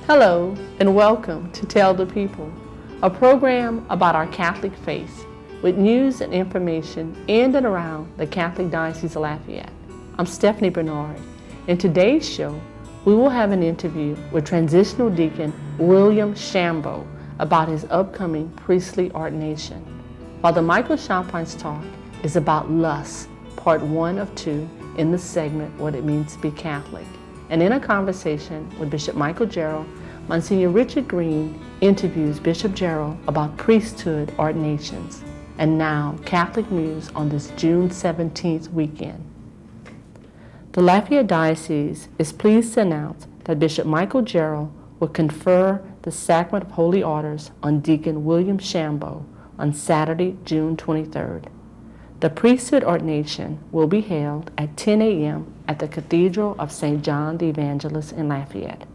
Hello and welcome to Tell the People, a program about our Catholic faith with news and information in and around the Catholic Diocese of Lafayette. I'm Stephanie Bernard. In today's show, we will have an interview with Transitional Deacon William Shambo about his upcoming priestly ordination. Father Michael Champine's talk is about lust, part 1 of 2 in the segment What It Means to Be Catholic. And in a conversation with Bishop Michael Jarrell, Monsignor Richard Green interviews Bishop Jarrell about priesthood ordinations. And now, Catholic news on this June 17th weekend. The Lafayette Diocese is pleased to announce that Bishop Michael Jarrell will confer the Sacrament of Holy Orders on Deacon William Shambo on Saturday, June 23rd. The priesthood ordination will be held at 10 a.m. at the Cathedral of St. John the Evangelist in Lafayette.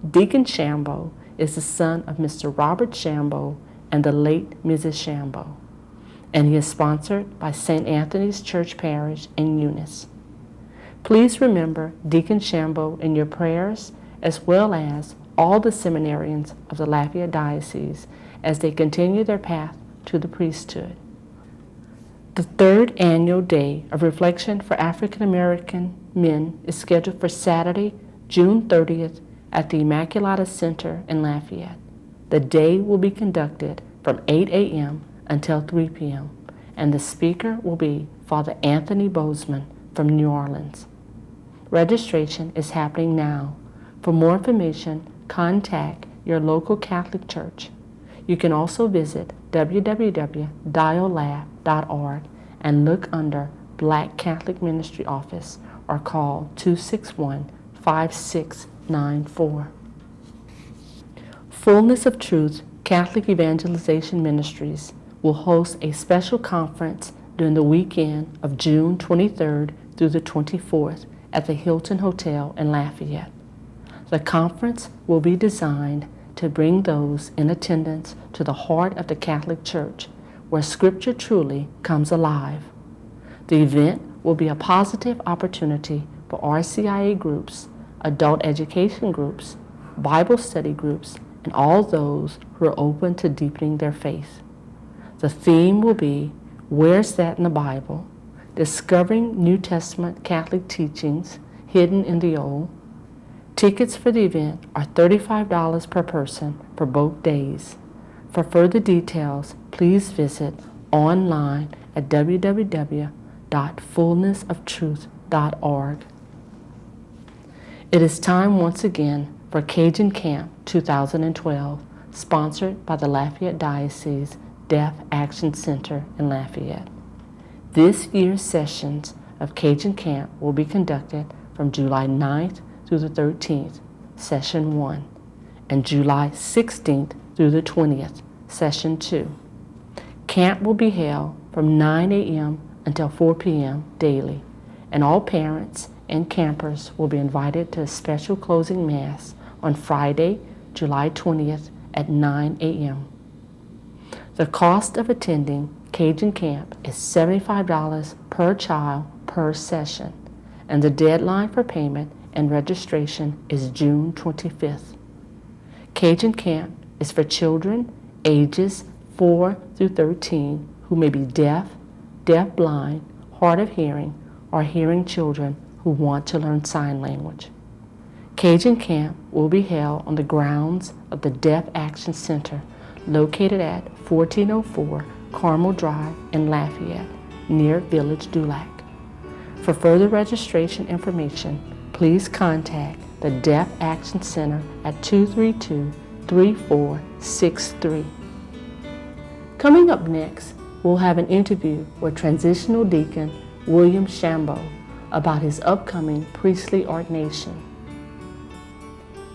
Deacon Shambo is the son of Mr. Robert Shambo and the late Mrs. Shambo, and he is sponsored by St. Anthony's Church Parish in Eunice. Please remember Deacon Shambo in your prayers, as well as all the seminarians of the Lafayette Diocese as they continue their path to the priesthood. The third annual Day of Reflection for African American Men is scheduled for Saturday, June 30th at the Immaculata Center in Lafayette. The day will be conducted from 8 a.m. until 3 p.m., and the speaker will be Father Anthony Bozeman from New Orleans. Registration is happening now. For more information, contact your local Catholic church. You can also visit www.diallab.org and look under Black Catholic Ministry Office or call 261-5694. Fullness of Truth Catholic Evangelization Ministries will host a special conference during the weekend of June 23rd through the 24th at the Hilton Hotel in Lafayette. The conference will be designed to bring those in attendance to the heart of the Catholic Church, where Scripture truly comes alive. The event will be a positive opportunity for RCIA groups, adult education groups, Bible study groups, and all those who are open to deepening their faith. The theme will be Where's That in the Bible? Discovering New Testament Catholic Teachings Hidden in the Old. Tickets for the event are $35 per person for both days. For further details, please visit online at www.fullnessoftruth.org. It is time once again for Cajun Camp 2012, sponsored by the Lafayette Diocese Deaf Action Center in Lafayette. This year's sessions of Cajun Camp will be conducted from July 9th through the 13th, Session 1, and July 16th through the 20th, Session 2. Camp will be held from 9 a.m. until 4 p.m. daily, and all parents and campers will be invited to a special closing Mass on Friday, July 20th at 9 a.m. The cost of attending Cajun Camp is $75 per child per session, and the deadline for payment and registration is June 25th. Cajun Camp is for children ages 4 through 13 who may be deaf, deaf-blind, hard of hearing, or hearing children who want to learn sign language. Cajun Camp will be held on the grounds of the Deaf Action Center located at 1404 Carmel Drive in Lafayette, near Village Dulac. For further registration information, please contact the Deaf Action Center at 232-3463. Coming up next, we'll have an interview with Transitional Deacon William Shambo about his upcoming priestly ordination.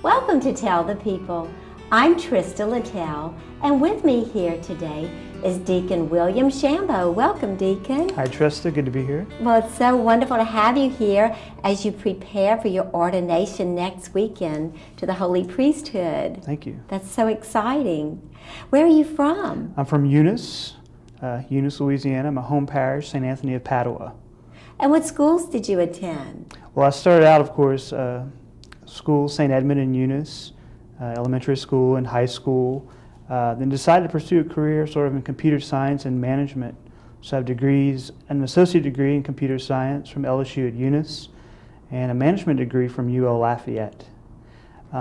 Welcome to Tell the People. I'm Trista Littell, and with me here today is Deacon William Shambo. Welcome, Deacon. Hi, Trista. Good to be here. Well, it's so wonderful to have you here as you prepare for your ordination next weekend to the Holy Priesthood. Thank you. That's so exciting. Where are you from? I'm from Eunice, Louisiana. My home parish, St. Anthony of Padua. And what schools did you attend? Well, I started out, of course, school, St. Edmund in Eunice, elementary school and high school. Then decided to pursue a career sort of in computer science and management. So I have degrees, an associate degree in computer science from LSU at Eunice, and a management degree from UL Lafayette.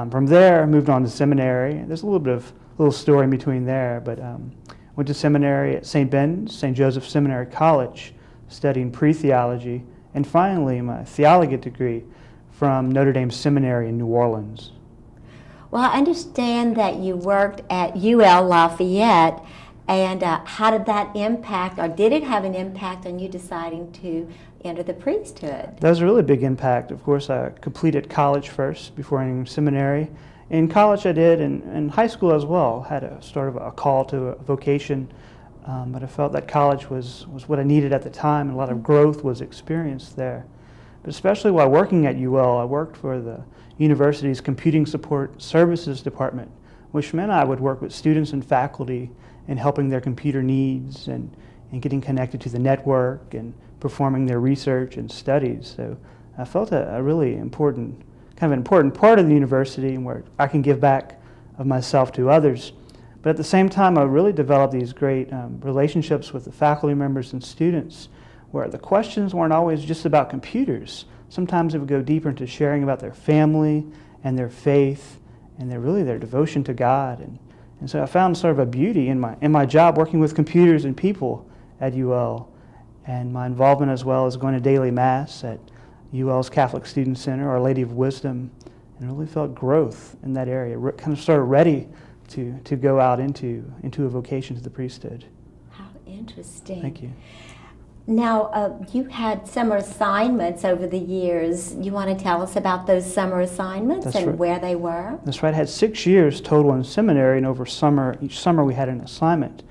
From there, I moved on to seminary. There's a little story in between there, but went to seminary at St. Ben's, St. Joseph Seminary College, studying pre-theology, and finally my theology degree from Notre Dame Seminary in New Orleans. Well, I understand that you worked at UL Lafayette, and how did that impact, or did it have an impact on you deciding to enter the priesthood? That was a really big impact. Of course, I completed college first before entering seminary. In college I did, and in high school as well, had a sort of a call to a vocation, but I felt that college was what I needed at the time, and a lot of growth was experienced there. But especially while working at UL, I worked for the university's Computing Support Services Department, which meant I would work with students and faculty in helping their computer needs and getting connected to the network and performing their research and studies. So I felt a really important part of the university where I can give back of myself to others. But at the same time, I really developed these great relationships with the faculty members and students where the questions weren't always just about computers. Sometimes it would go deeper into sharing about their family and their faith and their devotion to God. And so I found sort of a beauty in my job working with computers and people at UL, and my involvement as well as going to daily Mass at UL's Catholic Student Center, Our Lady of Wisdom, and really felt growth in that area, kind of started ready to go out into a vocation to the priesthood. How interesting. Thank you. Now, you had summer assignments over the years. You want to tell us about those summer assignments That's and right. where they were? That's right. I had 6 years total in seminary, and each summer we had an assignment.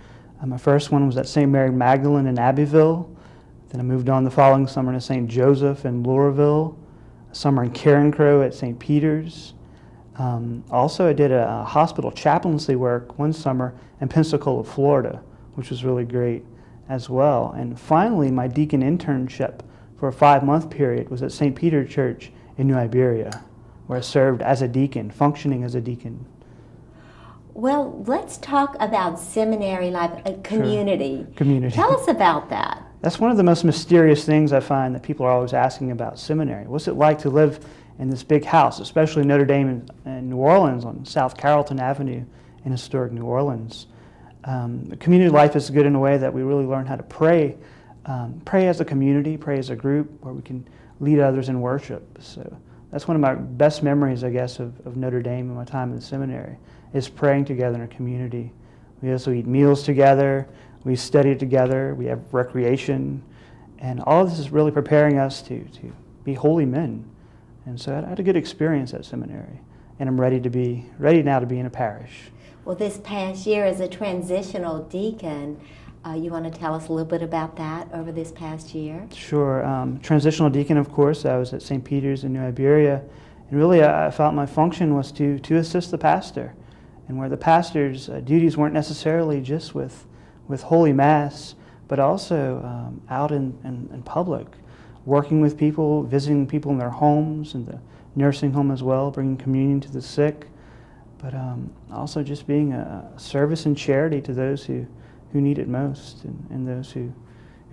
My first one was at St. Mary Magdalene in Abbeville. Then I moved on the following summer to St. Joseph in Louisville, a summer in Carencro at St. Peter's. Also, I did a hospital chaplaincy work one summer in Pensacola, Florida, which was really great as well. And finally, my deacon internship for a 5-month period was at St. Peter Church in New Iberia, where I served as a deacon, functioning as a deacon. Well, let's talk about seminary life, community. Sure. Community. Tell us about that. That's one of the most mysterious things I find that people are always asking about seminary. What's it like to live in this big house, especially Notre Dame in New Orleans on South Carrollton Avenue in historic New Orleans? Community life is good in a way that we really learn how to pray as a community, pray as a group, where we can lead others in worship. So that's one of my best memories, I guess, of Notre Dame and my time in the seminary, is praying together in a community. We also eat meals together, we study together, we have recreation, and all of this is really preparing us to be holy men. And so I had a good experience at seminary, and I'm ready now to be in a parish. Well, this past year as a transitional deacon, you want to tell us a little bit about that over this past year? Sure. Transitional deacon, of course, I was at St. Peter's in New Iberia, and really I felt my function was to assist the pastor, and where the pastor's duties weren't necessarily just with Holy Mass, but also out in public, working with people, visiting people in their homes, and the nursing home as well, bringing communion to the sick, but also just being a service and charity to those who need it most, and those who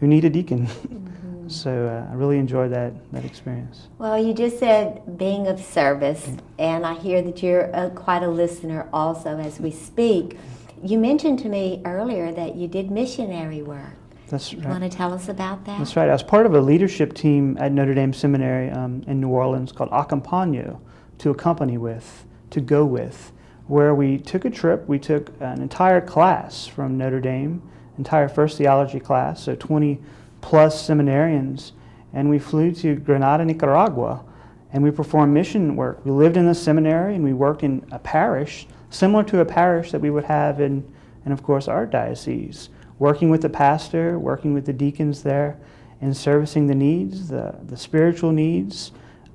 need a deacon. Mm-hmm. So I really enjoyed that experience. Well, you just said being of service, and I hear that you're quite a listener also as we speak. You mentioned to me earlier that you did missionary work. That's right. You want to tell us about that? That's right. I was part of a leadership team at Notre Dame Seminary in New Orleans called Accompagno, to go with, where we took a trip. We took an entire class from Notre Dame, entire first theology class, so 20 plus seminarians, and we flew to Granada, Nicaragua, and we performed mission work. We lived in the seminary and we worked in a parish, similar to a parish that we would have in of course, our diocese, working with the pastor, working with the deacons there, and servicing the needs, the spiritual needs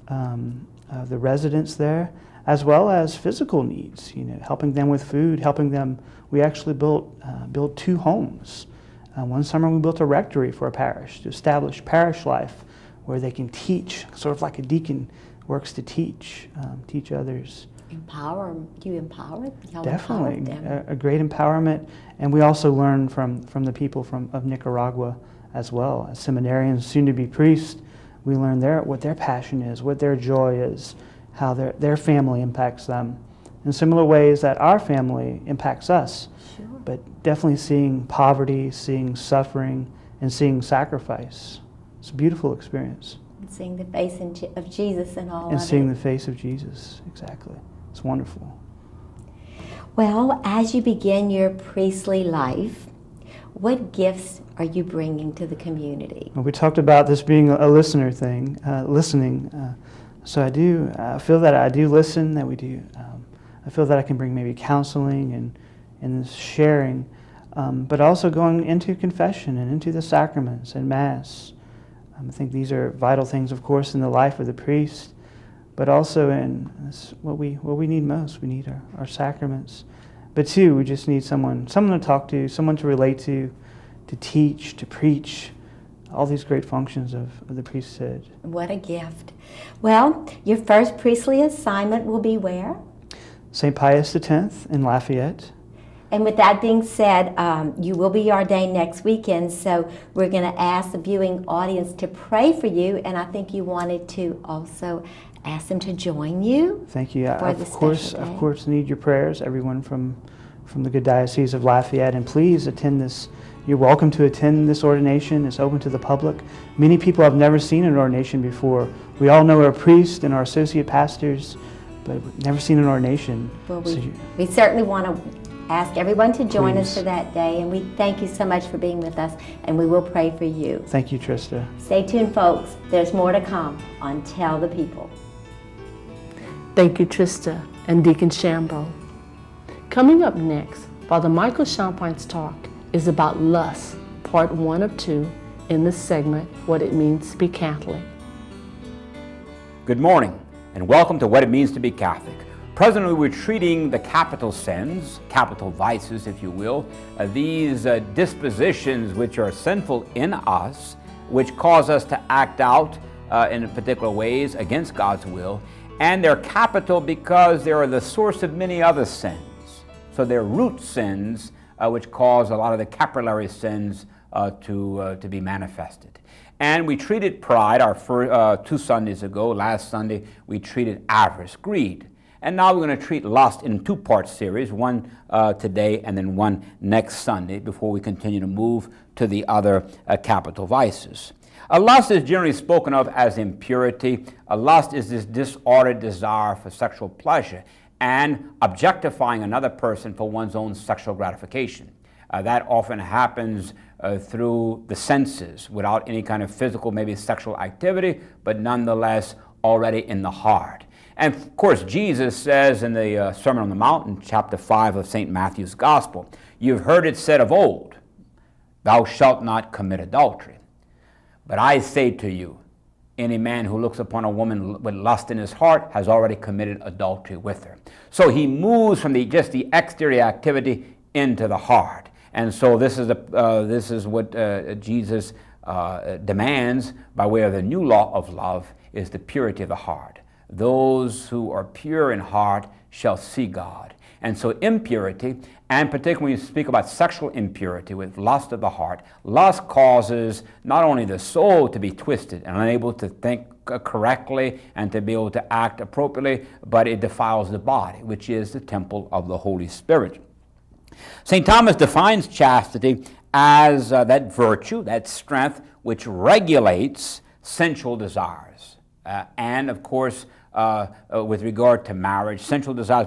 of the residents there, as well as physical needs, helping them with food, helping them. We actually built 2 homes. One summer we built a rectory for a parish to establish parish life where they can teach, sort of like a deacon works to teach others. You empowered? Y'all Definitely, empowered them. a great empowerment, and we also learn from the people of Nicaragua as well. As seminarians, soon to be priests, we learn what their passion is, what their joy is, how their family impacts them, in similar ways that our family impacts us. Sure. But definitely seeing poverty, seeing suffering, and seeing sacrifice. It's a beautiful experience. And seeing the face of Jesus and all And of seeing it. the face of Jesus, exactly. It's wonderful. Well, as you begin your priestly life, what gifts are you bringing to the community? Well, we talked about this being a listener thing, listening. So I feel that I do listen, that we do. I feel that I can bring maybe counseling and sharing, but also going into confession and into the sacraments and Mass. I think these are vital things, of course, in the life of the priest, but also in what we need most. We need our sacraments. But too, we just need someone to talk to, someone to relate to teach, to preach, all these great functions of the priesthood. What a gift. Well, your first priestly assignment will be where? St. Pius X in Lafayette. And with that being said, you will be ordained next weekend, so we're going to ask the viewing audience to pray for you, and I think you wanted to also ask them to join you. Thank you. For the Of course, need your prayers, everyone from the good diocese of Lafayette, and please attend this. You're welcome to attend this ordination. It's open to the public. Many people have never seen an ordination before. We all know our priests and our associate pastors, but we've never seen an ordination. Well, we certainly want to ask everyone to join us for that day, and we thank you so much for being with us, and we will pray for you. Thank you, Trista. Stay tuned, folks. There's more to come on Tell the People. Thank you, Trista and Deacon Shambo. Coming up next, Father Michael Champine's talk is about lust, part 1 of 2, in this segment, What It Means to Be Catholic. Good morning, and welcome to What It Means to Be Catholic. Presently, we're treating the capital sins, capital vices, if you will, these dispositions which are sinful in us, which cause us to act out in particular ways against God's will, and they're capital because they are the source of many other sins. So they're root sins which cause a lot of the capillary sins to be manifested. And we treated pride our first, 2 Sundays ago. Last Sunday, we treated avarice, greed. And now we're going to treat lust in a 2-part series, one today and then one next Sunday, before we continue to move to the other capital vices. Lust is generally spoken of as impurity. Lust is this disordered desire for sexual pleasure and objectifying another person for one's own sexual gratification. That often happens through the senses without any kind of physical, maybe sexual activity, but nonetheless already in the heart. And of course, Jesus says in the Sermon on the Mount, in chapter 5 of St. Matthew's Gospel, "You've heard it said of old, thou shalt not commit adultery. But I say to you, any man who looks upon a woman with lust in his heart has already committed adultery with her." So he moves from just the exterior activity into the heart. And so this is what Jesus demands by way of the new law of love, is the purity of the heart. Those who are pure in heart shall see God. And so impurity, and particularly when you speak about sexual impurity with lust of the heart, lust causes not only the soul to be twisted and unable to think correctly and to be able to act appropriately, but it defiles the body, which is the temple of the Holy Spirit. St. Thomas defines chastity as that virtue, that strength, which regulates sensual desires. And of course, with regard to marriage, sensual desires